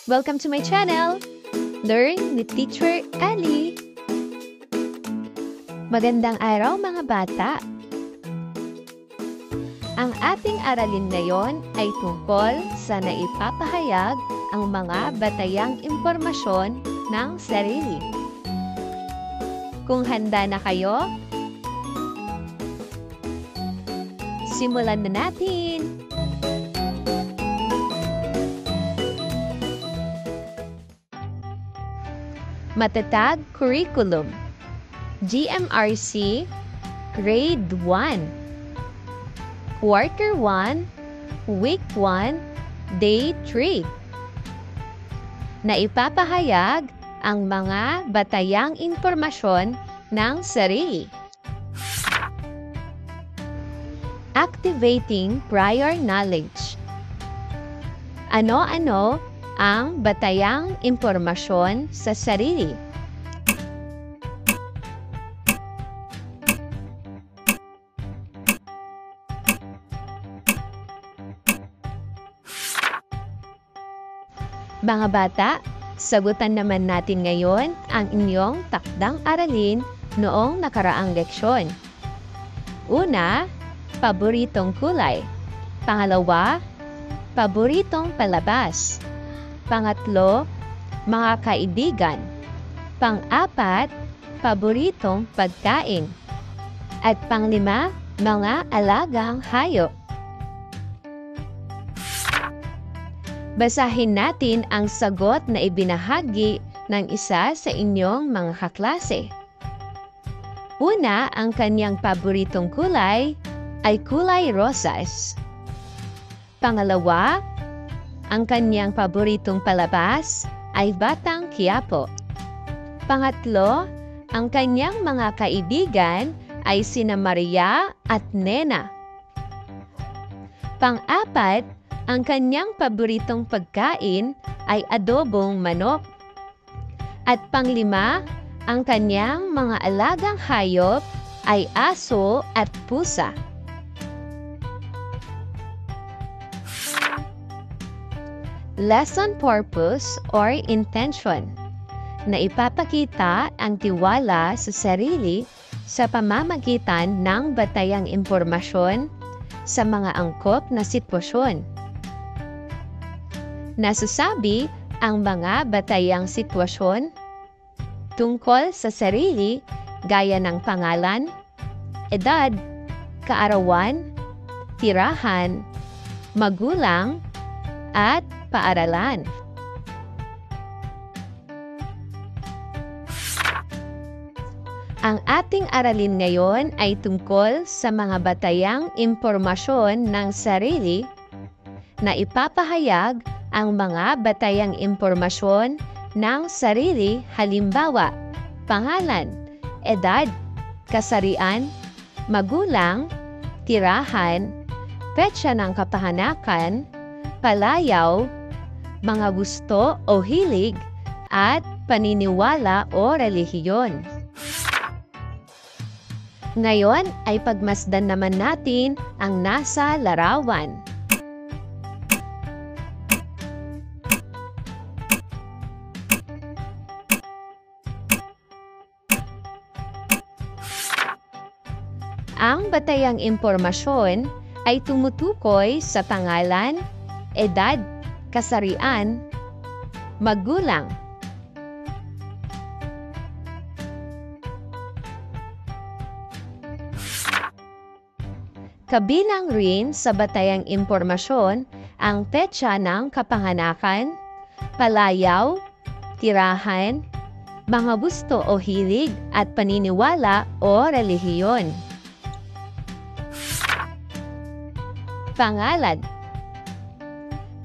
Welcome to my channel, Learn with Teacher Ali. Magandang araw mga bata! Ang ating aralin ngayon ay tungkol sa naipapahayag ang mga batayang impormasyon ng sarili. Kung handa na kayo, simulan na natin! Matatag Curriculum GMRC Grade 1 Quarter 1 Week 1 Day 3 Naipapahayag ang mga batayang impormasyon ng sarili. Activating prior knowledge. Ano-ano ang batayang impormasyon sa sarili? Mga bata, sagutan naman natin ngayon ang inyong takdang aralin noong nakaraang leksyon. Una, paboritong kulay. Pangalawa, paboritong palabas. Pangatlo, mga kaibigan. Pang-apat, paboritong pagkain. At panglima, mga alagang hayop. Basahin natin ang sagot na ibinahagi ng isa sa inyong mga kaklase. Una, ang kanyang paboritong kulay ay kulay rosas. Pangalawa, ang kanyang paboritong palabas ay Batang Quiapo. Pangatlo, ang kanyang mga kaibigan ay sina Maria at Nena. Pang-apat, ang kanyang paboritong pagkain ay adobong manok. At panglima, ang kanyang mga alagang hayop ay aso at pusa. Lesson purpose or intention. Naipapakita ang tiwala sa sarili sa pamamagitan ng batayang impormasyon sa mga angkop na sitwasyon. Nasasabi ang mga batayang sitwasyon tungkol sa sarili gaya ng pangalan, edad, kaarawan, tirahan, magulang, at paaralan. Ang ating aralin ngayon ay tungkol sa mga batayang impormasyon ng sarili na ipapahayag ang mga batayang impormasyon ng sarili, halimbawa, pangalan, edad, kasarian, magulang, tirahan, petsa ng kapahanakan, palayaw, mga gusto o hilig, at paniniwala o relihiyon. Ngayon ay pagmasdan naman natin ang nasa larawan. Ang batayang impormasyon ay tumutukoy sa pangalan, edad, kasarian, magulang. Kabilang rin sa batayang impormasyon ang petsa ng kapanganakan, palayaw, tirahan, mga gusto o hilig at paniniwala o relihiyon. Pangalan.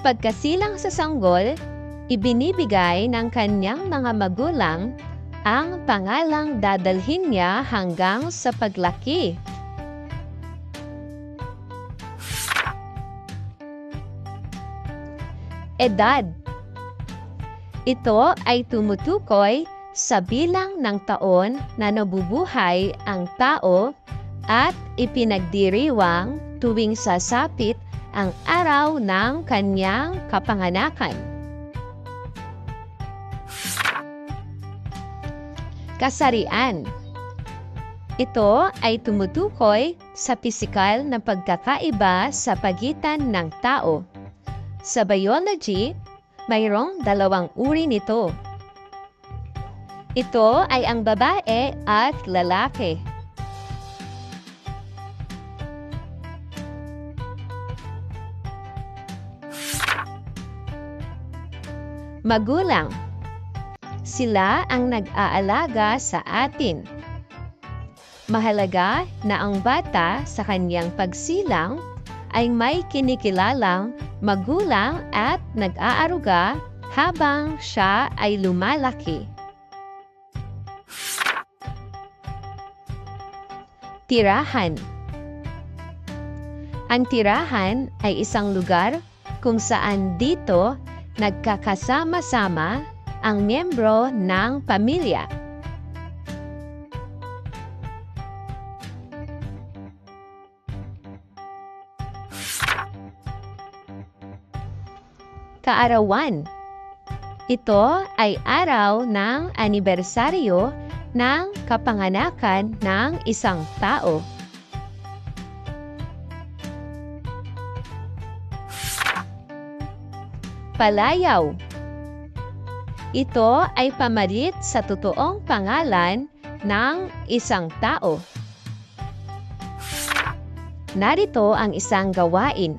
Pagkasilang sa sanggol, ibinibigay ng kanyang mga magulang ang pangalang dadalhin niya hanggang sa paglaki. Edad. Ito ay tumutukoy sa bilang ng taon na nabubuhay ang tao at ipinagdiriwang tuwing sasapit ang araw ng kanyang kapanganakan. Kasarian. Ito ay tumutukoy sa pisikal na pagkakaiba sa pagitan ng tao. Sa biology, mayroong dalawang uri nito. Ito ay ang babae at lalaki. Magulang. Sila ang nag-aalaga sa atin. Mahalaga na ang bata sa kanyang pagsilang ay may kinikilalang magulang at nag-aaruga habang siya ay lumalaki. Tirahan. Ang tirahan ay isang lugar kung saan dito nagkakasama-sama ang miyembro ng pamilya. Kaarawan. Ito ay araw ng anibersaryo ng kapanganakan ng isang tao. Palayaw. Ito ay pamalit sa totoong pangalan ng isang tao. Narito ang isang gawain.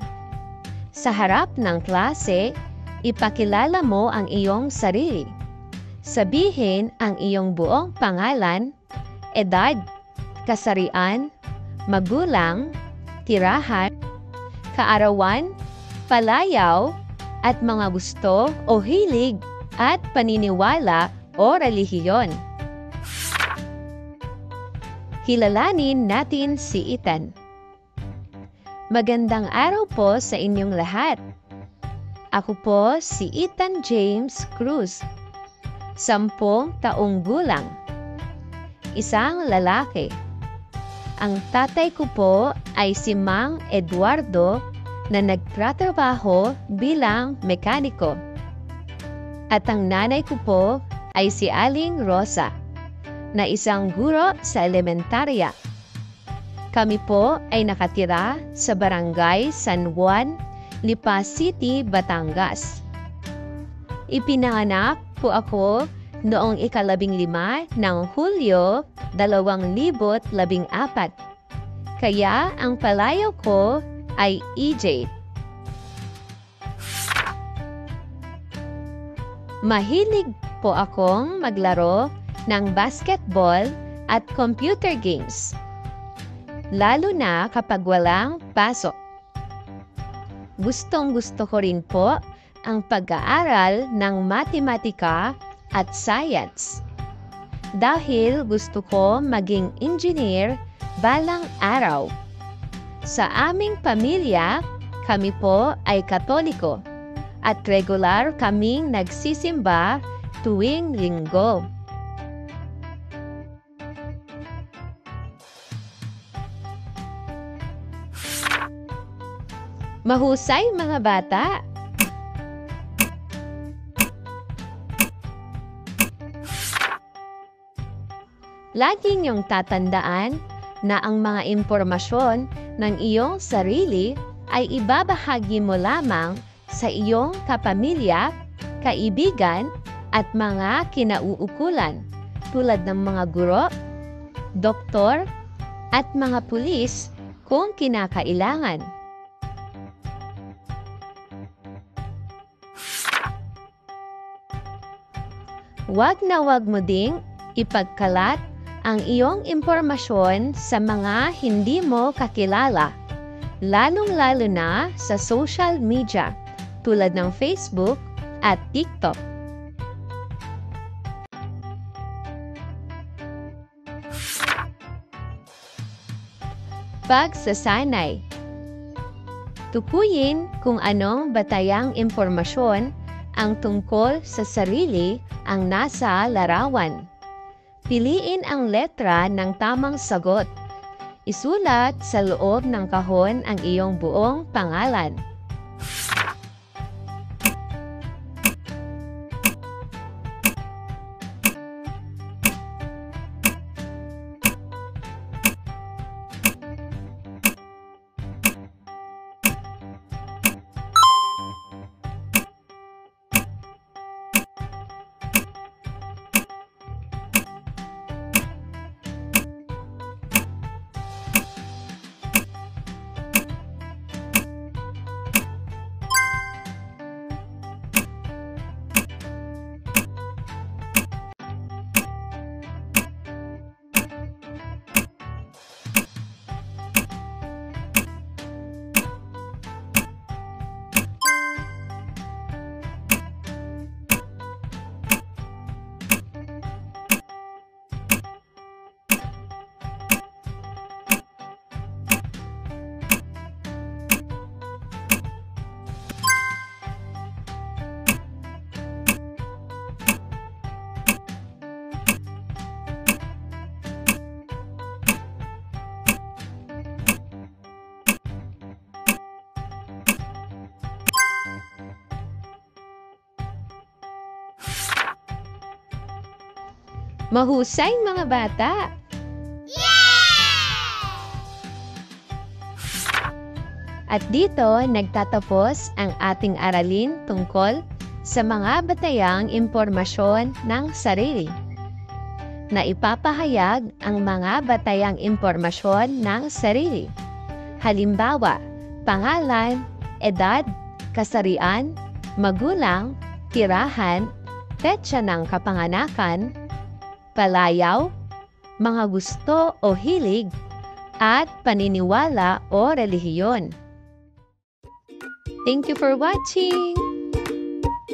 Sa harap ng klase, ipakilala mo ang iyong sarili. Sabihin ang iyong buong pangalan, edad, kasarian, magulang, tirahan, kaarawan, palayaw, at mga gusto o hilig at paniniwala o relihiyon. Kilalanin natin si Ethan. Magandang araw po sa inyong lahat. Ako po si Ethan James Cruz. 10 taong gulang. Isang lalaki. Ang tatay ko po ay si Mang Eduardo na nagtatrabaho bilang mekaniko. At ang nanay ko po ay si Aling Rosa na isang guro sa elementarya. Kami po ay nakatira sa Barangay San Juan, Lipa City, Batangas. Ipinanganak po ako noong 15 ng Hulyo 2014. Kaya ang palayaw ko ay EJ. Mahilig po akong maglaro ng basketball at computer games, lalo na kapag walang pasok. Gustong-gusto ko rin po ang pag-aaral ng matematika at science. Dahil gusto ko maging engineer balang araw. Sa aming pamilya, kami po ay Katoliko at regular kaming nagsisimba tuwing Linggo. Mahusay mga bata! Lagi niyong tatandaan na ang mga impormasyon ng iyong sarili ay ibabahagi mo lamang sa iyong kapamilya, kaibigan at mga kinauukulan tulad ng mga guro, doktor at mga pulis kung kinakailangan. Huwag na huwag mo ding ipagkalat ang iyong impormasyon sa mga hindi mo kakilala, lalong-lalo na sa social media tulad ng Facebook at TikTok. Pagsasanay. Tukuyin kung anong batayang impormasyon ang tungkol sa sarili ang nasa larawan. Piliin ang letra ng tamang sagot. Isulat sa loob ng kahon ang iyong buong pangalan. Mahusay mga bata! At dito nagtatapos ang ating aralin tungkol sa mga batayang impormasyon ng sarili. Naipapahayag ang mga batayang impormasyon ng sarili. Halimbawa, pangalan, edad, kasarian, magulang, tirahan, petsa ng kapanganakan, palayaw, mga gusto o hilig, at paniniwala o relihiyon. Thank you for watching!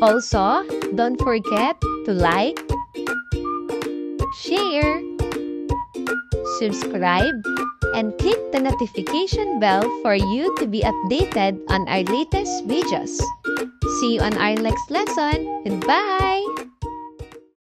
Also, don't forget to like, share, subscribe, and click the notification bell for you to be updated on our latest videos. See you on our next lesson. Goodbye!